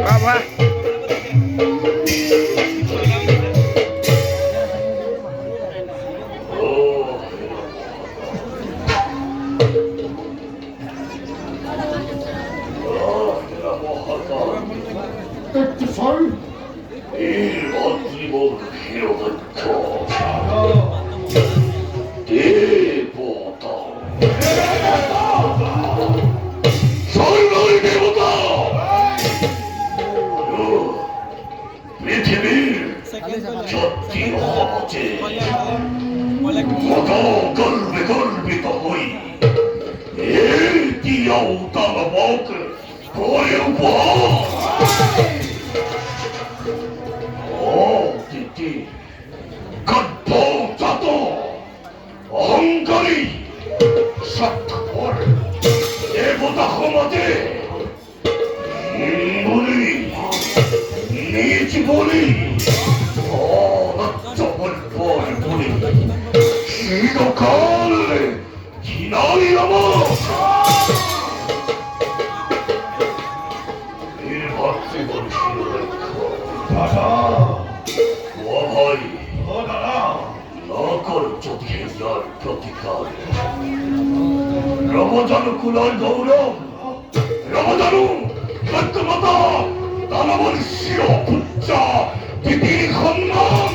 বাবা অহংকারী স্বার্থপর দেবতা ক্ষমতে বলি নিজ বলি চপল বলি চিরকাল ঘৃণাই আমার দাদা ও ভাই ও দাদা নকর যদি ইয়ার প্রতিকার রমজানু কুলার গৌরব রমজানু সত্যমতা দানবর শির পুচ্চা তিতির খন্মান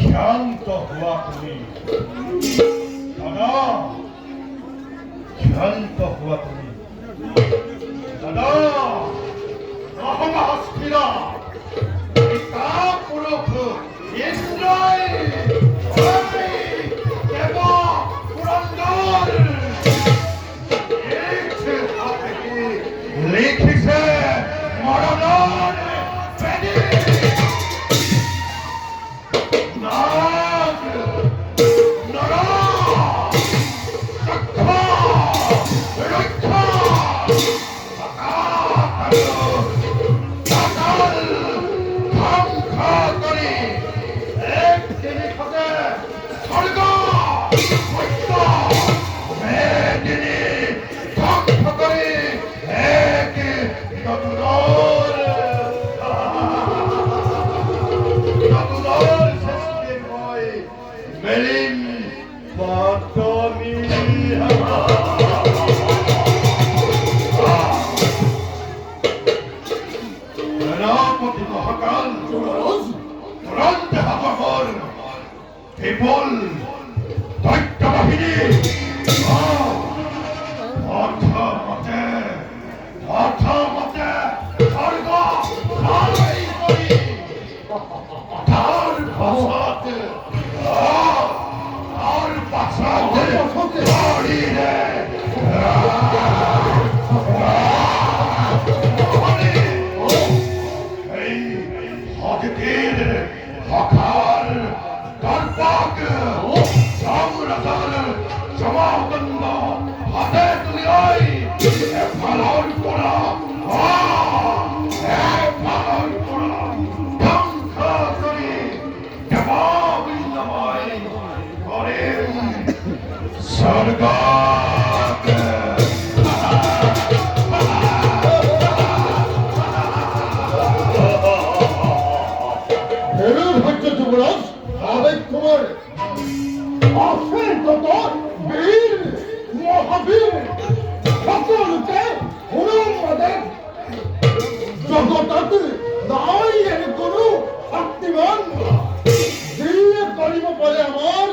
শান্ত হওয়া তুমি দাদা শান্ত হওয়া তুমি দাদা রহমাস্তিরা পিতা পুরুষ ইসরায়েল দেব পুরন্দর লিখিছে মরণর people, দৈত্য বাহিনী অথমতে স্বর্গ খাই করি তার পাশাতে বাড়িরে এই হকের হকার দর্পক সামরাদার সমাবন্ধ হাতে তুলি ওই ভালোর করা ভালোর করা ধ্বংস করি দেববিন্দময় করেন স্বর্গ যুবরাজ আবেগ কুমার আসেন কত বীর মহাবীর সকলকে অনুমোদন জগতাতে নাই এর কোনো শক্তিমান দিয়ে করিব বলে আমার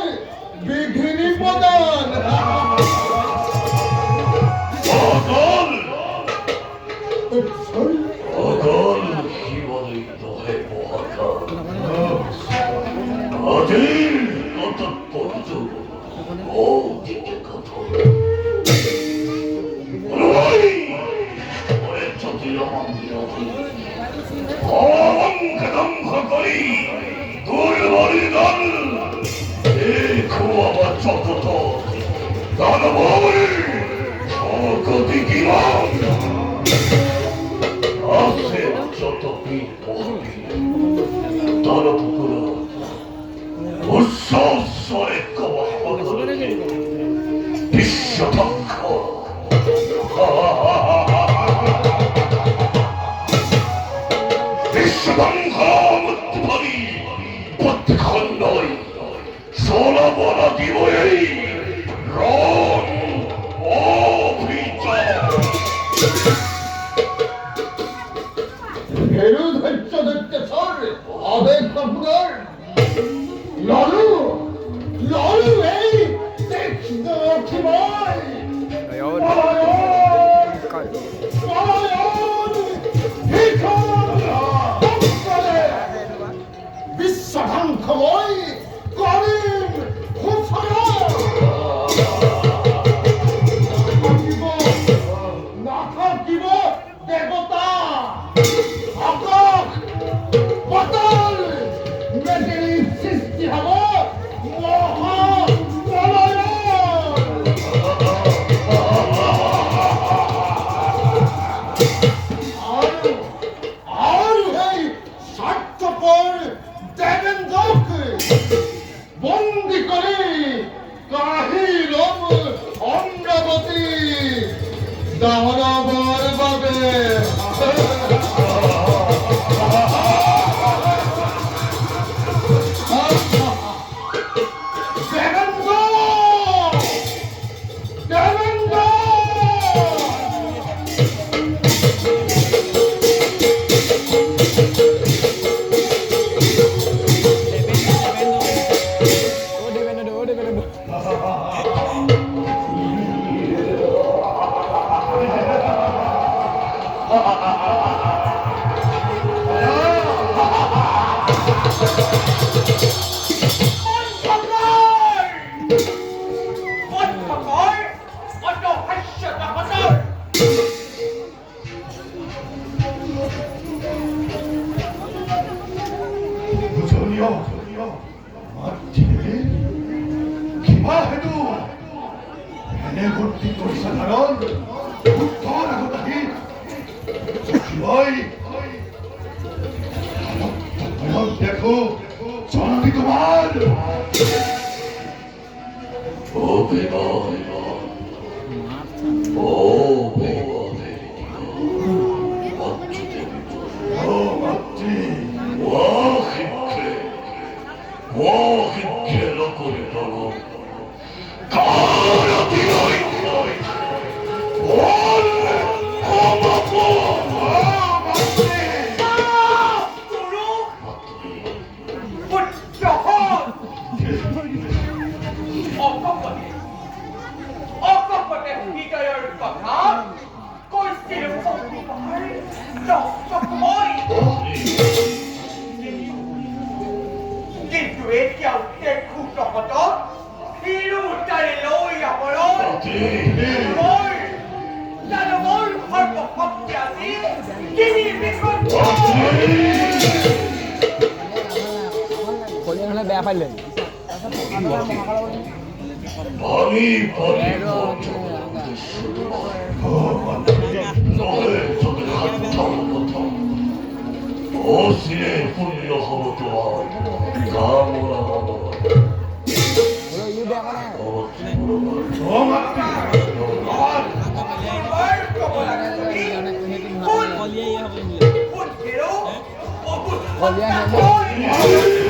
বিঘ্নি প্রদান অগল অগল কি বলে দহে মহাকাল অধীর কত পর্য ও দিকে কত যদি আমার বিরোধী অঙ্ক দম্ভ করি দুর্বলী দল দেখো আমার চকত দানবী অগতি কিরণ আছে যত বীর মহাবীর তারপুকুর উৎসরে কবরে বিশ্বধ্বংস বিশ্বধ্বংস মুক্তিপরি পথখণ্ডই সোলা বলা দিব এই রণ অভিযান হেরু ধৈর্য ধরতে সর আবেগ কপুর লালু লালু এই দেখতে কি ভাই বিশ্বধ্বংসময় করিম ঘোষণা না থাকিব দেবতা বদল মেটেরি সৃষ্টি হব মহা আর এই স্বার্থপর দেবেন্দ্রকে বন্দি করে কাহিলম অন্নবতী দানবর বাবে দেখো চন্ডী তোমার ও বিবাহ ও কিন্তু এতিয়াও দেখো জগতত তিৰোতাৰে লৈ যাবলৈ মই জানো মোৰ সৰ্বশক্তি আজি তিনি বিকট কলিয়ান হলে বেয়া পাইলে আমি ও সিরে পুণ্য হব তোমার কামনা হব কলিয়ান